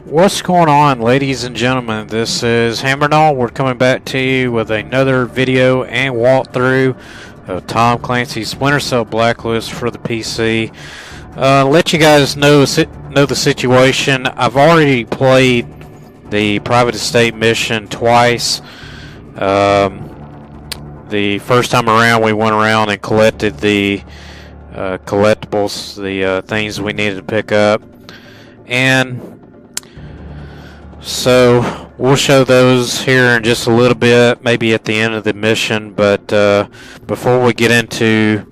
What's going on, ladies and gentlemen? This is Hammernall. We're coming back to you with another video and walkthrough of Tom Clancy's Splinter Cell Blacklist for the PC. Let you guys know the situation. I've already played the private estate mission twice. The first time around, we went around and collected the collectibles, the things we needed to pick up, and so we'll show those here in just a little bit, maybe at the end of the mission. But before we get into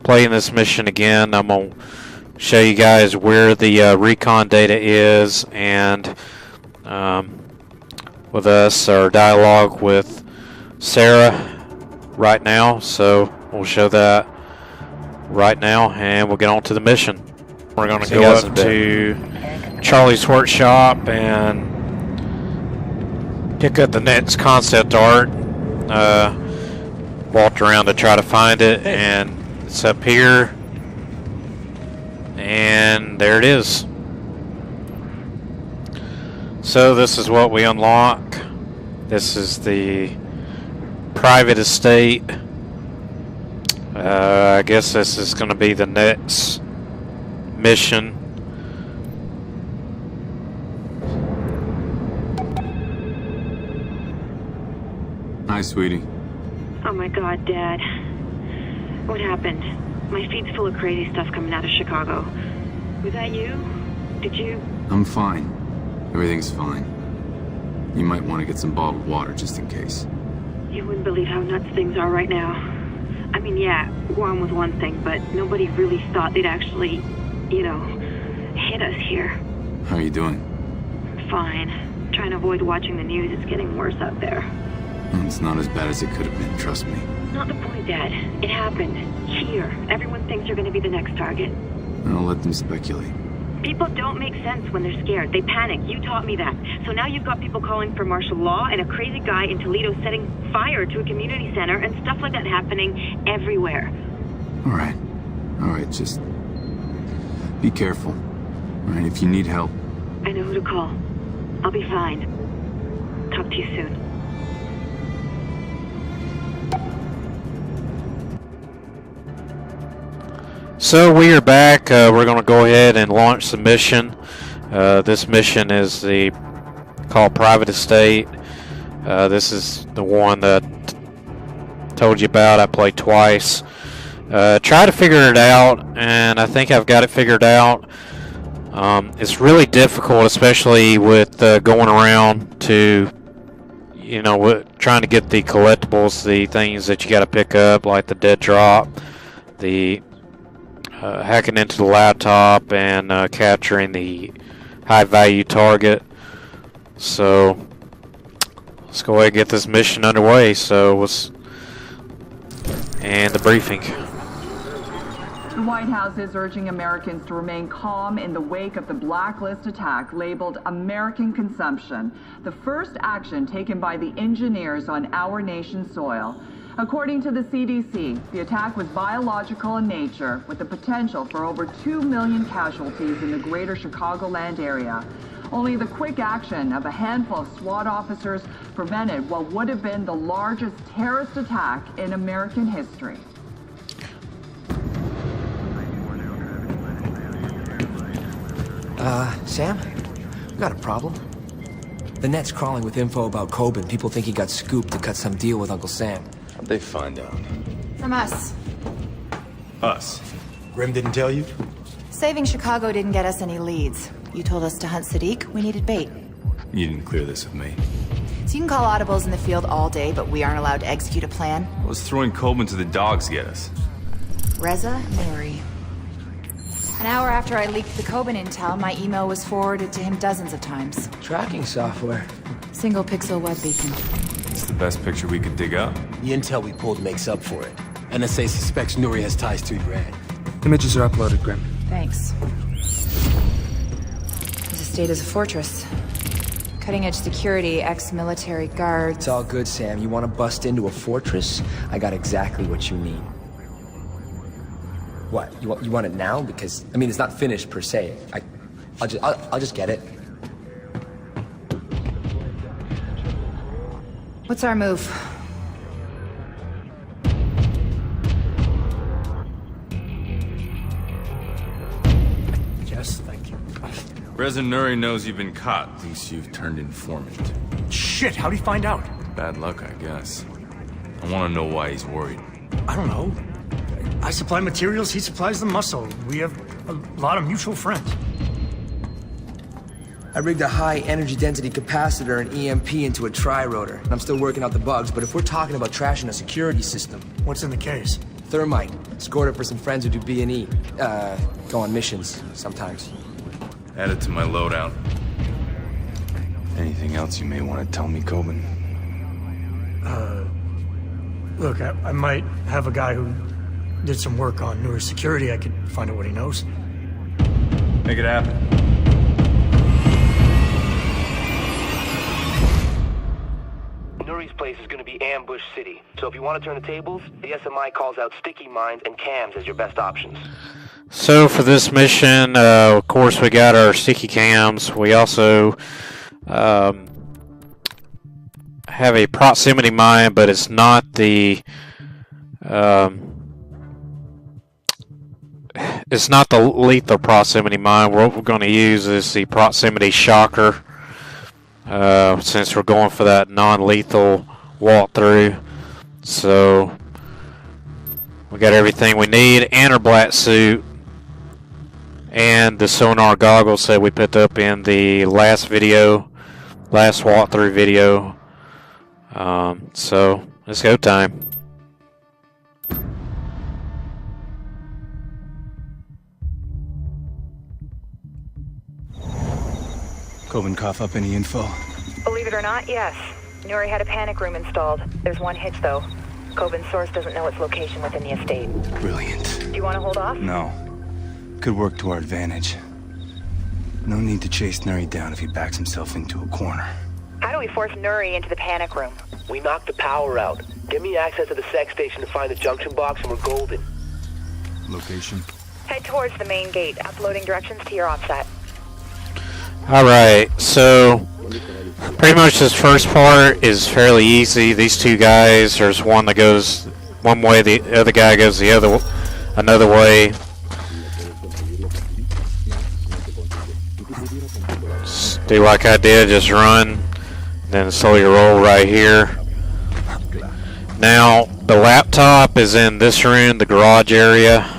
playing this mission again, I'm going to show you guys where the recon data is, and with us, our dialogue with Sarah right now. So we'll show that right now, and we'll get on to the mission. We're going to go up to Charlie's workshop and pick up the next concept art. Walked around to try to find it, and it's up here, and there it is. So this is what we unlock. This is the private estate. I guess this is going to be the next mission. Hi, sweetie. Oh my God, Dad. What happened? My feed's full of crazy stuff coming out of Chicago. Was that you? Did you? I'm fine. Everything's fine. You might want to get some bottled water just in case. You wouldn't believe how nuts things are right now. I mean, yeah, Guam was one thing, but nobody really thought they'd actually, hit us here. How are you doing? Fine. Trying to avoid watching the news. It's getting worse out there. It's not as bad as it could have been, trust me. Not the point, Dad. It happened. Here. Everyone thinks you're going to be the next target. I'll let them speculate. People don't make sense when they're scared. They panic. You taught me that. So now you've got people calling for martial law and a crazy guy in Toledo setting fire to a community center and stuff like that happening everywhere. All right, just be careful. All right, if you need help. I know who to call. I'll be fine. Talk to you soon. So we are back. We're going to go ahead and launch the mission. This mission is called Private Estate. This is the one that told you about. I played twice. Try to figure it out, and I think I've got it figured out. It's really difficult, especially with going around to, trying to get the collectibles, the things that you got to pick up, like the dead drop, the hacking into the laptop, and capturing the high value target. So let's go ahead and get this mission underway. And the briefing. The White House is urging Americans to remain calm in the wake of the Blacklist attack labeled American Consumption, the first action taken by the engineers on our nation's soil. According to the CDC, the attack was biological in nature, with the potential for over 2 million casualties in the greater Chicagoland area. Only the quick action of a handful of SWAT officers prevented what would have been the largest terrorist attack in American history. Sam? We got a problem. The net's crawling with info about Coben. People think he got scooped to cut some deal with Uncle Sam. How'd they find out? From us. Us? Grim didn't tell you? Saving Chicago didn't get us any leads. You told us to hunt Sadiq. We needed bait. You didn't clear this with me. So you can call audibles in the field all day, but we aren't allowed to execute a plan. What was throwing Coleman to the dogs get us? Reza Nuri. An hour after I leaked the Coben intel, my email was forwarded to him dozens of times. Tracking software. Single pixel web beacon. It's the best picture we could dig up. The intel we pulled makes up for it. NSA suspects Nuri has ties to Iran. Images are uploaded, Grim. Thanks. His estate is a fortress. Cutting-edge security, ex-military guards. It's all good, Sam. You want to bust into a fortress? I got exactly what you need. What? You want it now? Because I mean, it's not finished per se. I'll just get it. What's our move? Yes, thank you. Reza Nuri knows you've been caught. Thinks you've turned informant. Shit, how'd he find out? Bad luck, I guess. I want to know why he's worried. I don't know. I supply materials, he supplies the muscle. We have a lot of mutual friends. I rigged a high energy density capacitor and EMP into a tri-rotor. I'm still working out the bugs, but if we're talking about trashing a security system... What's in the case? Thermite. Scored it for some friends who do B&E. Go on missions, sometimes. Add it to my loadout. Anything else you may want to tell me, Coben? Look, I might have a guy who did some work on newer security. I could find out what he knows. Make it happen. Nuri's place is going to be Ambush City. So if you want to turn the tables, the SMI calls out sticky mines and cams as your best options. So for this mission, of course, we got our sticky cams. We also have a proximity mine, but it's not the lethal proximity mine. What we're going to use is the proximity shocker, since we're going for that non-lethal walkthrough. So we got everything we need, and our black suit, and the sonar goggles that we put up in the last walkthrough video. So let's go time. Coben cough up any info? Believe it or not, yes. Nuri had a panic room installed. There's one hitch, though. Coben's source doesn't know its location within the estate. Brilliant. Do you want to hold off? No. Could work to our advantage. No need to chase Nuri down if he backs himself into a corner. How do we force Nuri into the panic room? We knocked the power out. Give me access to the sex station to find the junction box and we're golden. Location? Head towards the main gate. Uploading directions to your offset. Alright, so pretty much this first part is fairly easy. These two guys, there's one that goes one way, the other guy goes another way. Just do like I did, just run, then slowly roll right here. Now, the laptop is in this room, the garage area.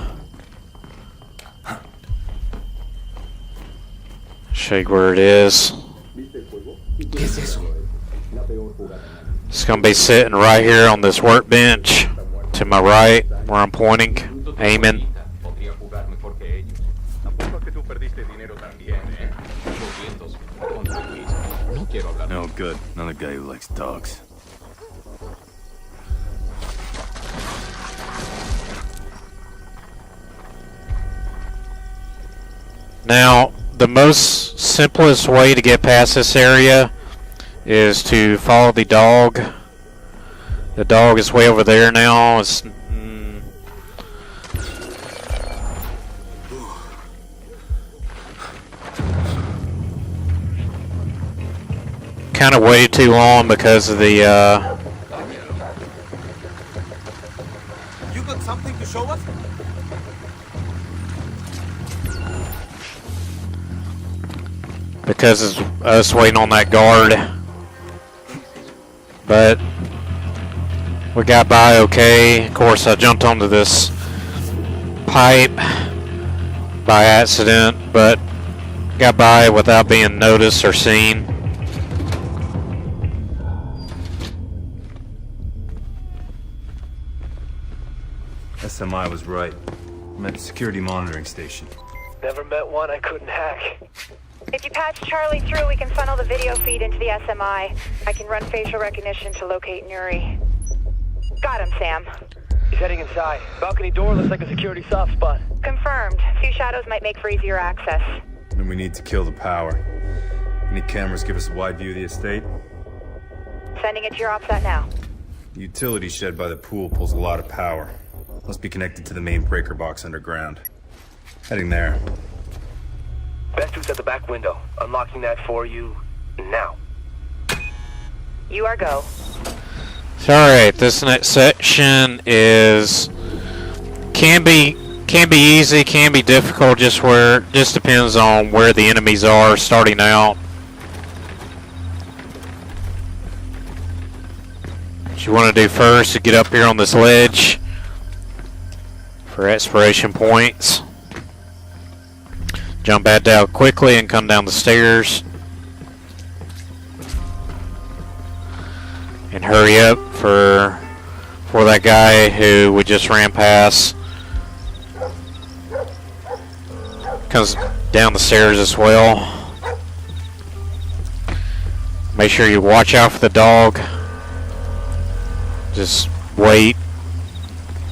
Show you where it is. It's going to be sitting right here on this workbench to my right, where I'm pointing, aiming. No good. Another guy who likes dogs. Now, the most simplest way to get past this area is to follow the dog. The dog is way over there now. It's kind of waited too long because of the You got something to show us? because it's us waiting on that guard. But we got by okay. Of course, I jumped onto this pipe by accident, but got by without being noticed or seen. SMI was right. I'm at the security monitoring station. Never met one I couldn't hack. If you patch Charlie through, we can funnel the video feed into the SMI. I can run facial recognition to locate Nuri. Got him, Sam. He's heading inside. Balcony door looks like a security soft spot. Confirmed. Few shadows might make for easier access. And we need to kill the power. Any cameras give us a wide view of the estate? Sending it to your offset now. The utility shed by the pool pulls a lot of power. Must be connected to the main breaker box underground. Heading there. Best suit's at the back window. Unlocking that for you now. You are go. Alright, this next section is can be easy, can be difficult, just depends on where the enemies are starting out. What you want to do first is get up here on this ledge for exploration points. Jump back down quickly and come down the stairs. And hurry up for that guy who we just ran past. Comes down the stairs as well. Make sure you watch out for the dog. Just wait.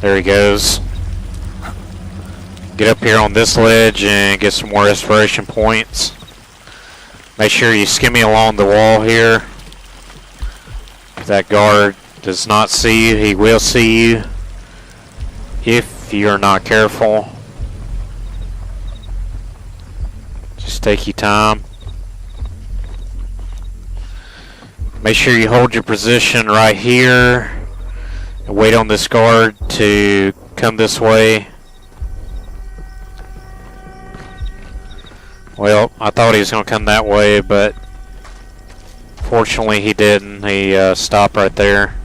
There he goes. Get up here on this ledge and get some more exploration points. Make sure you skimmy along the wall here. If that guard does not see you, he will see you if you're not careful. Just take your time. Make sure you hold your position right here and wait on this guard to come this way. Well, I thought he was going to come that way, but fortunately he didn't. He stopped right there.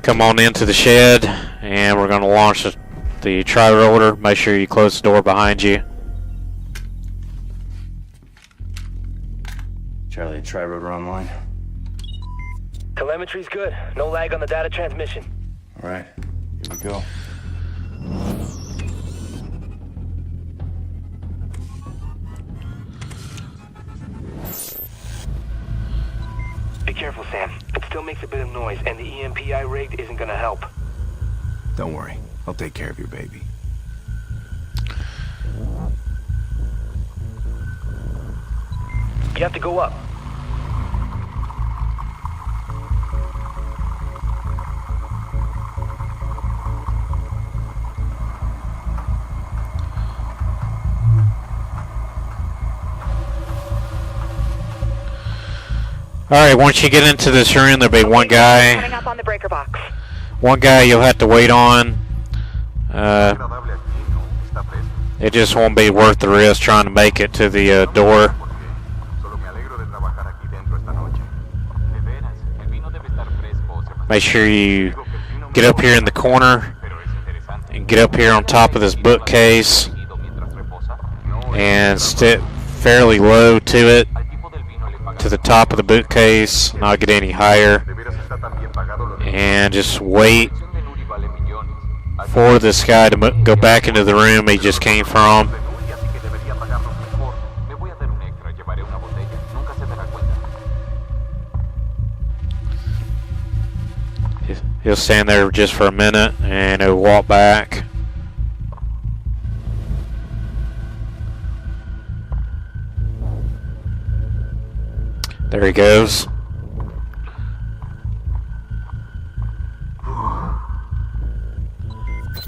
Come on into the shed and we're going to launch the tri-rotor. Make sure you close the door behind you. Charlie, tri-rotor online. Telemetry's good. No lag on the data transmission. All right, here we go. Be careful, Sam. It still makes a bit of noise, and the EMP I rigged isn't gonna help. Don't worry, I'll take care of your baby. You have to go up. Alright, once you get into this room, there'll be one guy. Coming up on the breaker box. One guy you'll have to wait on. It just won't be worth the risk trying to make it to the door. Make sure you get up here in the corner and get up here on top of this bookcase and sit fairly low to it, to the top of the bookcase, not get any higher, and just wait for this guy to go back into the room he just came from. He'll stand there just for a minute and he'll walk back. There he goes.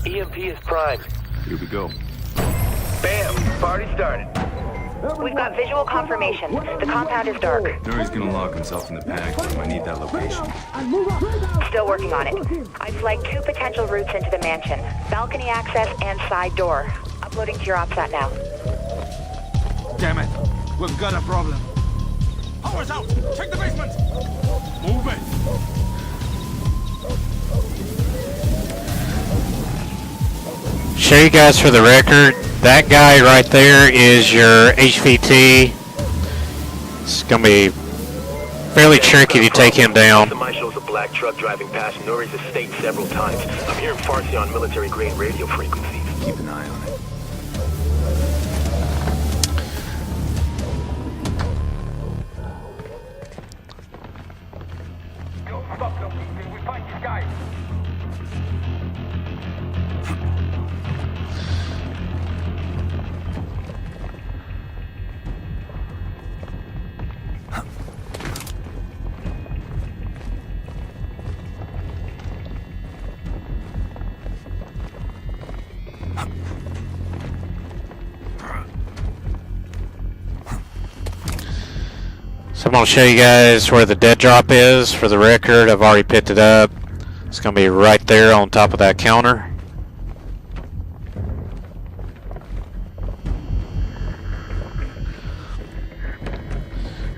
EMP is primed. Here we go. Bam! Party started. We've got visual confirmation. The compound is dark. Nuri's gonna lock himself in the panic room. I need that location. Still working on it. I've flagged 2 potential routes into the mansion. Balcony access and side door. Uploading to your OpSat now. Damn it. We've got a problem. Power's out! Check the basement! Move it! Show you guys for the record, that guy right there is your HVT. It's going to be fairly tricky to take him down. SMI shows a black truck driving past Nuri's estate several times. I'm hearing Farsi on military-grade radio frequencies. Keep an eye on it. We find these guys. So I'm going to show you guys where the dead drop is. For the record, I've already picked it up. It's going to be right there on top of that counter.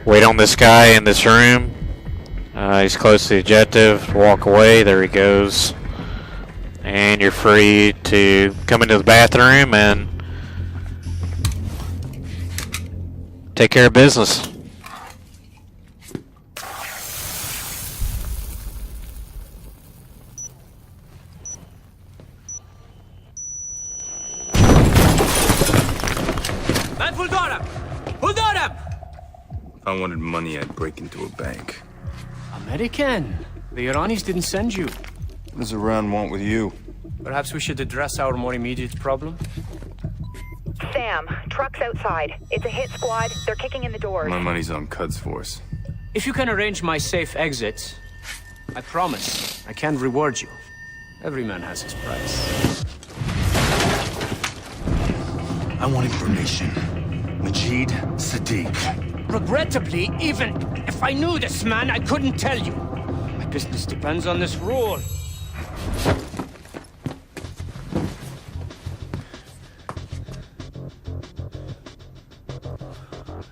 Wait on this guy in this room. He's close to the objective. Walk away. There he goes. And you're free to come into the bathroom and take care of business. Man, hold on him! Hold on him! If I wanted money, I'd break into a bank. American. The Iranis didn't send you. What does Iran want with you? Perhaps we should address our more immediate problem. Sam, truck's outside. It's a hit squad. They're kicking in the doors. My money's on Cud's force. If you can arrange my safe exit, I promise I can reward you. Every man has his price. I want information. Majid Sadiq. Regrettably, even if I knew this man, I couldn't tell you. My business depends on this rule.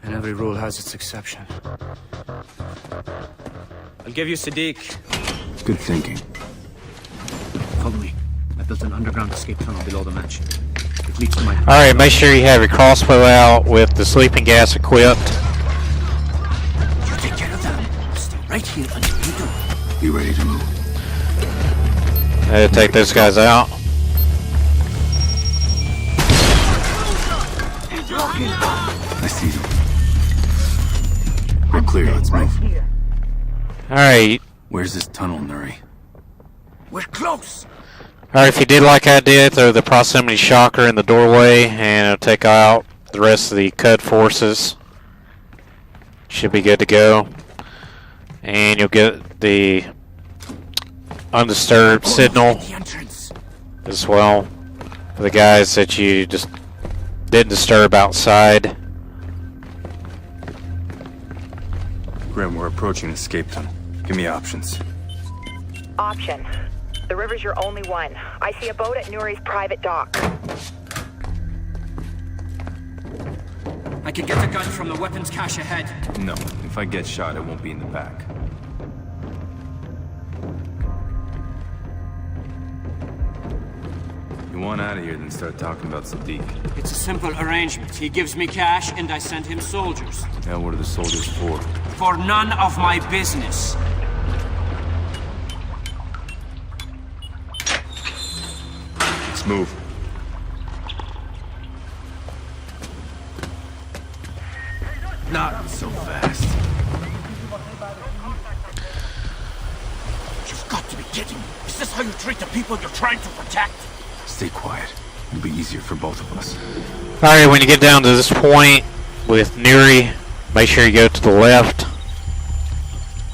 And every rule has its exception. I'll give you Sadiq. Good thinking. Follow me. I built an underground escape tunnel below the mansion. It leads to my... Alright, make sure you have your crossbow out with the sleeping gas equipped. You take care of them. I'll stay right here until you do. Be ready to move. Take those guys out. I see them. We're clear, let's move. Alright. Where's this tunnel, Nuri? We're close. Alright, if you did like I did, throw the proximity shocker in the doorway and it'll take out the rest of the Cud forces. Should be good to go. And you'll get the undisturbed signal as well for the guys that you just didn't disturb outside. Grim, we're approaching escape tunnel. Give me options. Option. The river's your only one. I see a boat at Nuri's private dock. I can get the gun from the weapons cache ahead. No, if I get shot, it won't be in the back. You want out of here, then start talking about Sadiq. It's a simple arrangement. He gives me cash, and I send him soldiers. Now what are the soldiers for? For none of my business. Let's move. Not so fast. You've got to be kidding me. Is this how you treat the people you're trying to protect? Stay quiet. It'll be easier for both of us. Alright, when you get down to this point with Nuri, make sure you go to the left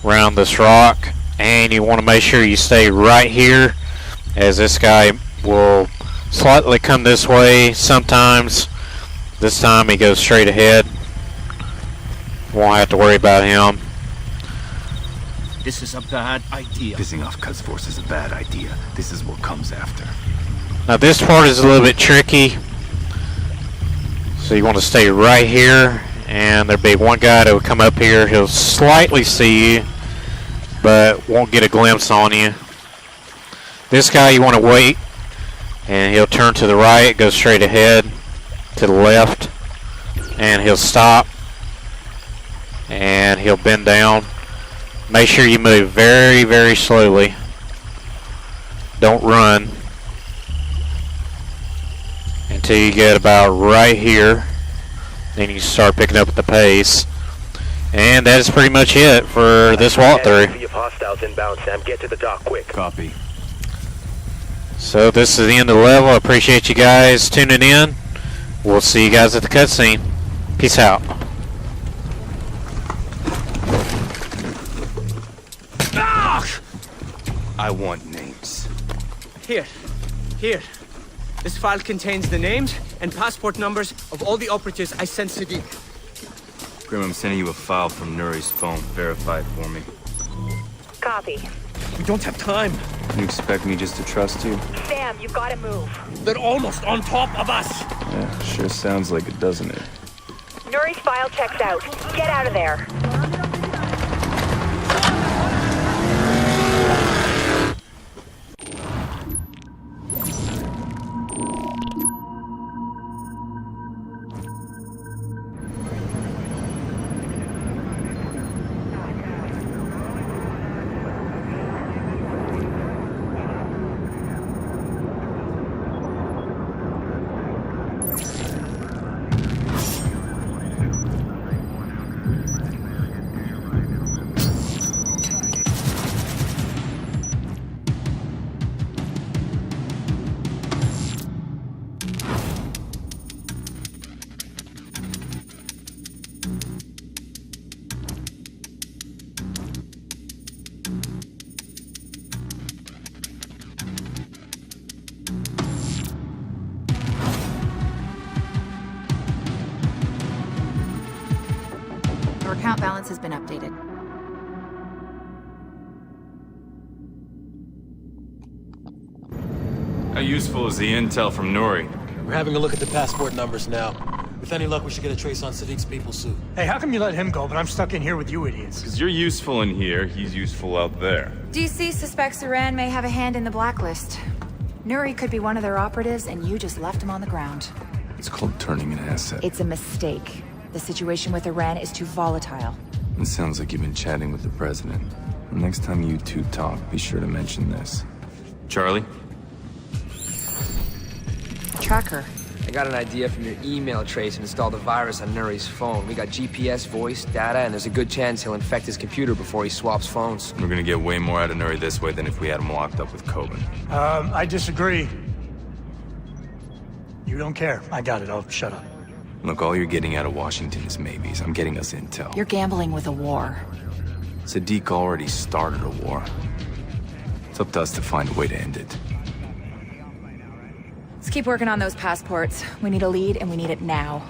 around this rock, and you want to make sure you stay right here, as this guy will slightly come this way sometimes. This time he goes straight ahead. Won't have to worry about him. This is a bad idea. Pissing off Cud's force is a bad idea. This is what comes after. Now this part is a little bit tricky, so you want to stay right here, and there'll be one guy that will come up here. He'll slightly see you, but won't get a glimpse on you. This guy you want to wait, and he'll turn to the right, go straight ahead, to the left, and he'll stop, and he'll bend down. Make sure you move very, very slowly. Don't run until you get about right here. Then you start picking up at the pace. And that is pretty much it for this walkthrough. See if hostiles inbound, Sam. Get to the dock quick. Copy. So this is the end of the level. I appreciate you guys tuning in. We'll see you guys at the cutscene. Peace out. I want names. Here. This file contains the names and passport numbers of all the operatives I sent Sadiq. Grim, I'm sending you a file from Nuri's phone. Verify it for me. Copy. We don't have time. You expect me just to trust you? Sam, you've got to move. They're almost on top of us. Yeah, sure sounds like it, doesn't it? Nuri's file checks out. Get out of there. Your account balance has been updated. How useful is the intel from Nuri? We're having a look at the passport numbers now. With any luck, we should get a trace on Sadiq's people soon. Hey, how come you let him go, but I'm stuck in here with you idiots? Because you're useful in here, he's useful out there. DC suspects Iran may have a hand in the Blacklist. Nuri could be one of their operatives, and you just left him on the ground. It's called turning an asset. It's a mistake. The situation with Iran is too volatile. It sounds like you've been chatting with the president. The next time you two talk, be sure to mention this. Charlie? Tracker. I got an idea from your email trace and installed a virus on Nuri's phone. We got GPS, voice, data, and there's a good chance he'll infect his computer before he swaps phones. We're gonna get way more out of Nuri this way than if we had him locked up with Coben. I disagree. You don't care. I got it. I'll shut up. Look, all you're getting out of Washington is maybes. I'm getting us intel. You're gambling with a war. Sadiq already started a war. It's up to us to find a way to end it. Let's keep working on those passports. We need a lead, and we need it now.